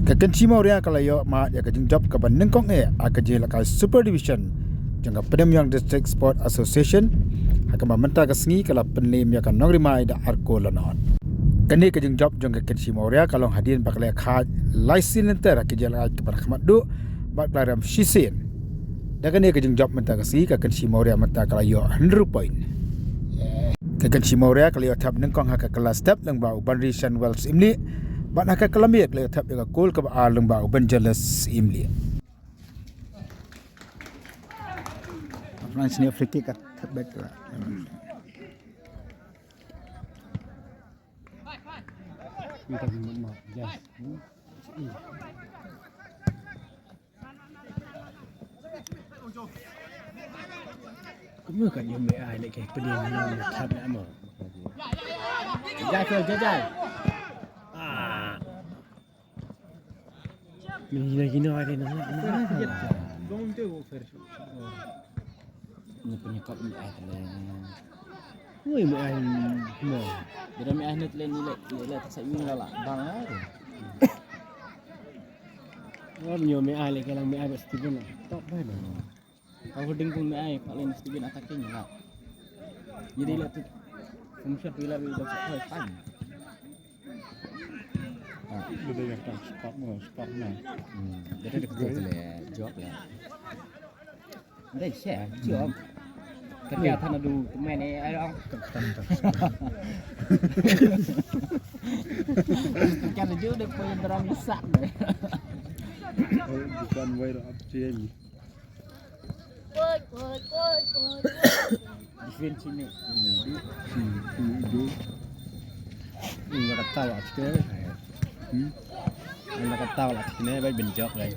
Kakan Cimoria kalau yo ma ya kajing job ka ban nengkong akaje la ka super division jangka Padang District Sport Association hakama menta ka sengi kala penlim ya kan nongri mai da arko lanon kani kajing job jangka Kakan Cimoria kalau hadin bakal ka license enter akaje la ka barkhamat do bak laram shisin da kani kajing job menta ka sengi Kakan Cimoria menta kala yo 100 point Kakan Cimoria kalau yo tab nengkong haka kelas step lang ba uban Rishan Wells imli Bat nak kelamiak le tap dengan kol ke lembau benjelas imli. Afran sini Afrika kat tap back lah. Kita mau jas. Kamu kan yang ai nak ke pedih ni tap nak mau. Jai. Gina ada nama. Gong tu versi. Ni penyekap ni ai telen. Oi mai ai mo. Dia mi ai net len ni le tak sai mi la bang ai. Orang nyo mai ai le kalang mai ai bas Steven. Top kan. Kau ding pun mi ai paling Steven attacking lah. Jadi le tu fungsi bila bila tak pan. Dia yang tak spot na. Dia ada kerja le job le. Dia share job. Kerjaท่านดูแม่นี่ไอ้ร้องกันจะได้ไปดราม่าสักเลย Bukan way up change. Defense ini. Ini kata lah sikit. Ini kata lah sikit ni baik benjok lah.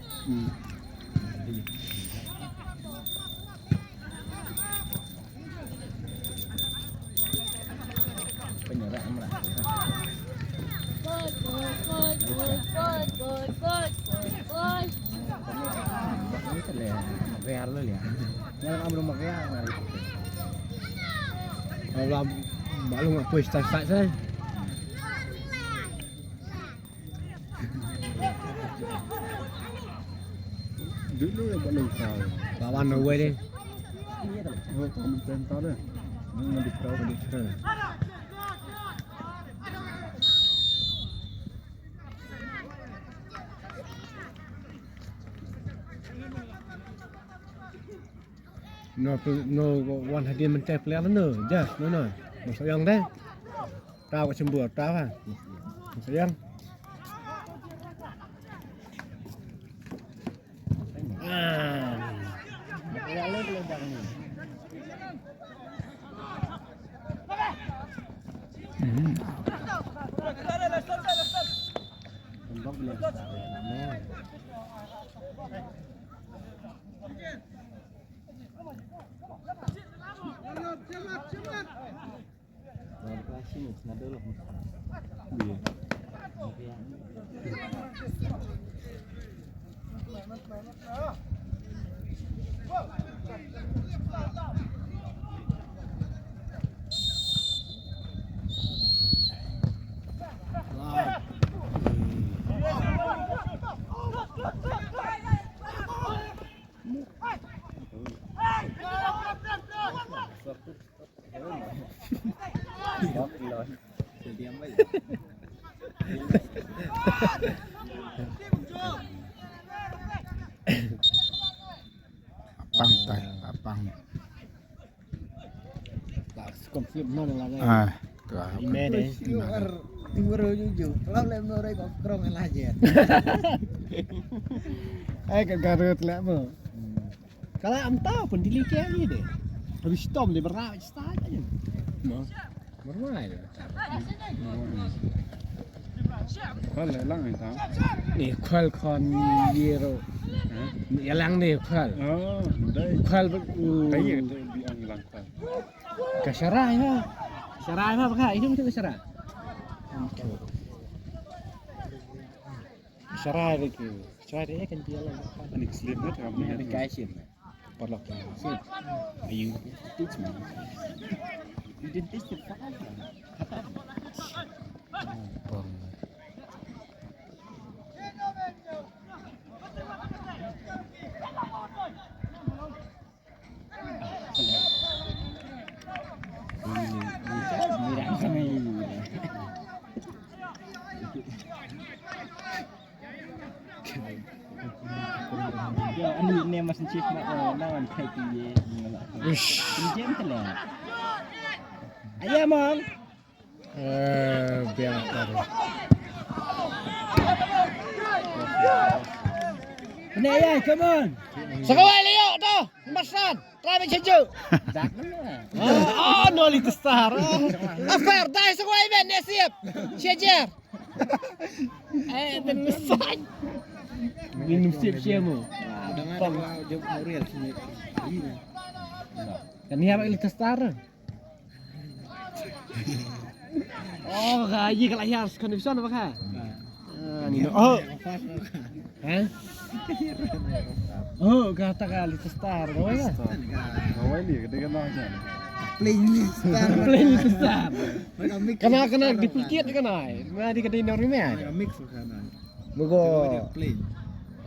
Penyerah amat. Ini kan le, real le ya. Yang am rumah real mari. Kalau malu apa start saya. Dulu ya balu kau. Lawan away deh. Oh, kamu tentar deh. Mau di kau di sana. No one hadiah mentep lihat no, jas no. Sayang deh. Tahu kecembur tahu ah. Sayang. Real le bang ni. Tembak le. Sini nada loh. Iya. Apang. Tak konflik mana lagi. Tu ah. Email deh. Timur jujur. Kalau lem norai kok kerong aja. Kan garut lah mo. Kalau am tahu pun dilihat aja deh. Habis tom dia berak start aja. Mo. Bermain. Kual lang ito. Ni kual kon biro. Ya lang ni kual. Oh, dai. Kual Kaya ito di ang lang kual. Kasyarai ha. Kasyarai ha baka itu macam kasyarai. Kasyarai lagi. Kasyarai kan dia lah. Anik slim na kami. Ini kasih. Perlok. Sip. Ayu teach me. You did this before. cik nak lawan kai piye mengelak. Pinjam tu lah. Ayah mang. Biar baru. Ni ayah, come on. Sekawai Leo tu, masan. Try macam tu. Dak mana? No Little Star. Affair, dah sekawai ben dia siap. Syajar. Dan masan. Minum siap-siap mu. Dengan dia real sini. Kan ni apa Little Star? Oh, gaji kalau hias kondisi apa kah? Ni oh. Hah? Oh, kata kali Star, oh ya. Kawai ni ketika nak macam. Playlist Star. Kena dipikir kena. Mana di kedai nori meh. mix kana. Mugo Plain.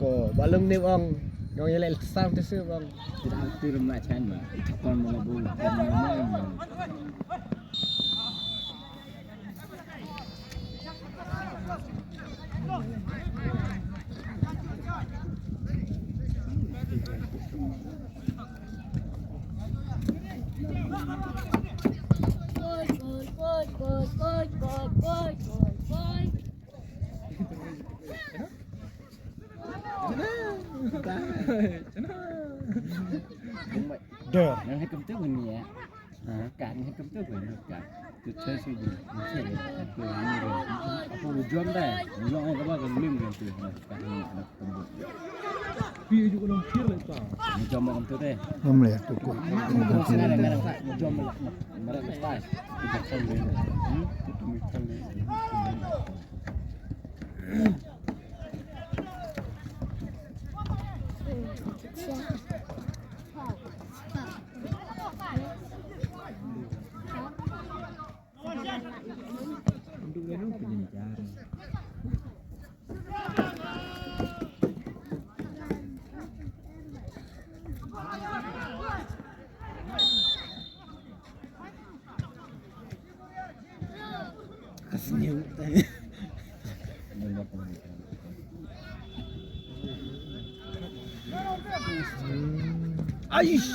ko balung ni bang. Yang yelek Star tu se bang. Tidak hati rumah Chan mah. Kon melabu. Main. Dah. Yang hitam tu ni ya. Kan hitam tu kan. Tu saya sudi. Macam ni. Aku ni. Aku jual dah. Jual ni apa kan lim kan tu. Kan ni nak tembus. Piye juga nang pir lah ta. Jual macam tu deh. Namle kuku. Kadang-kadang tak jual mereka besar. Kita kali. Kita kali. Untuk dia tu punya cara. Kasih Aish.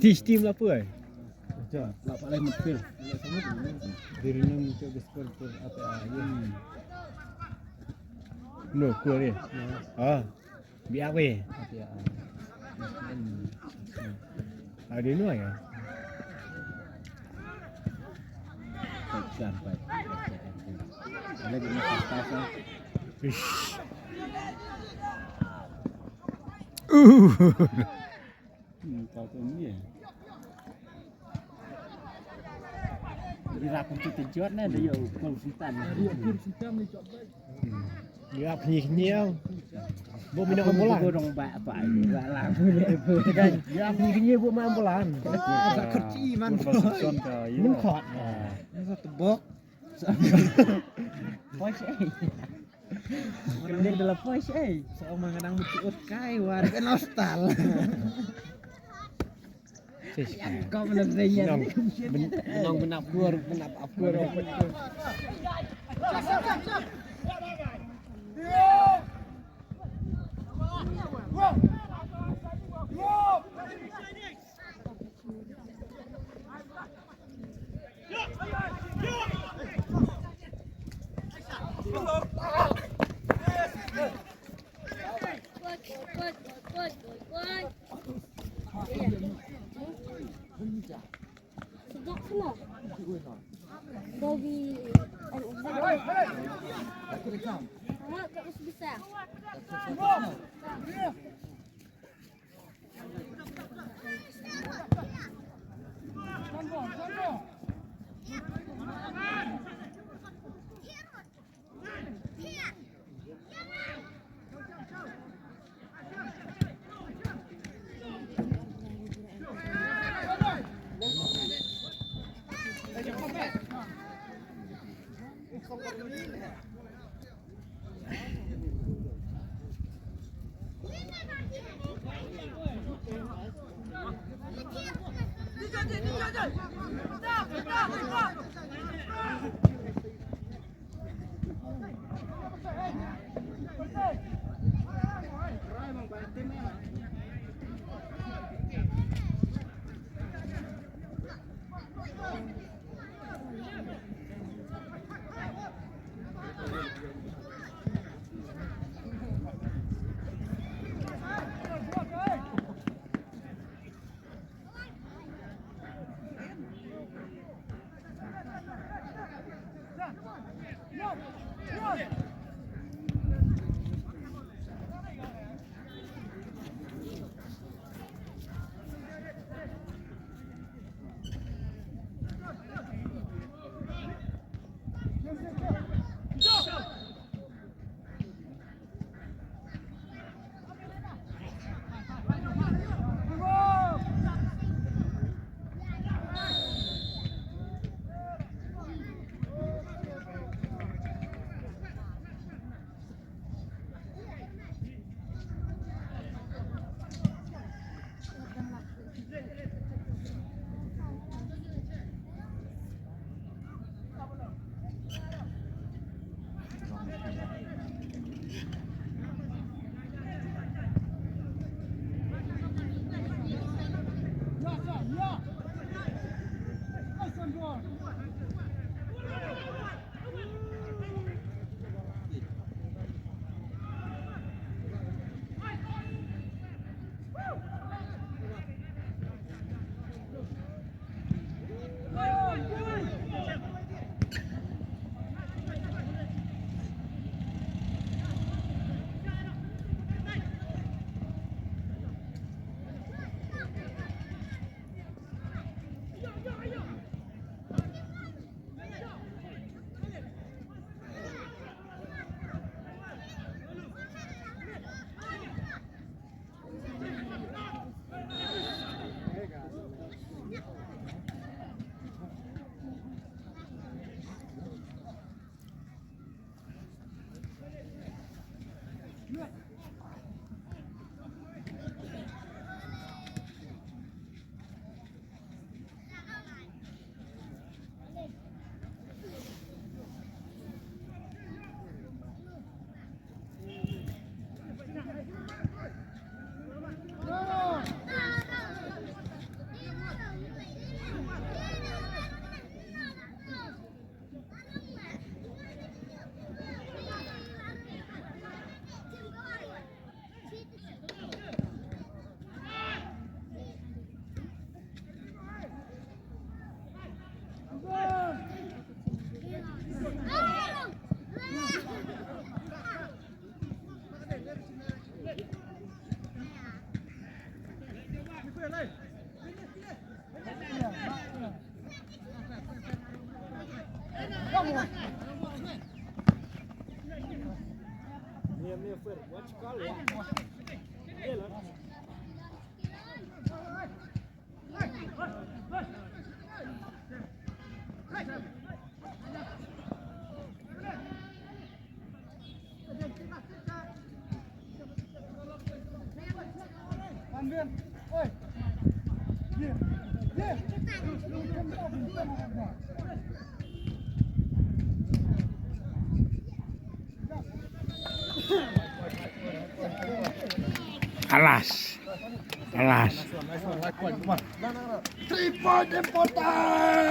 Steam lah apa eh? Macam Tak boleh mepil. diri nang untuk skor ke apa aja. No, kuat dia. Biar weh. Ada no ya. Sampai. Ada di mana Ish. Kau tu ni. Jadi rapat tu terjot ni dia kau sultan. Dia pun sultan ni jot baik. Dia punya Bo minum bola. Bo dong ba apa ini. Lah lah. Kan, dia punya bo main bola. Kerci man. Mun khot. Satu bok. Pois Dia dalam pois Seorang kadang berciut kai warga nostal. Kau menabainya. Menang benap keluar apa. Sejak sana. Dari tak besar. Alas. Alas. 3 point important.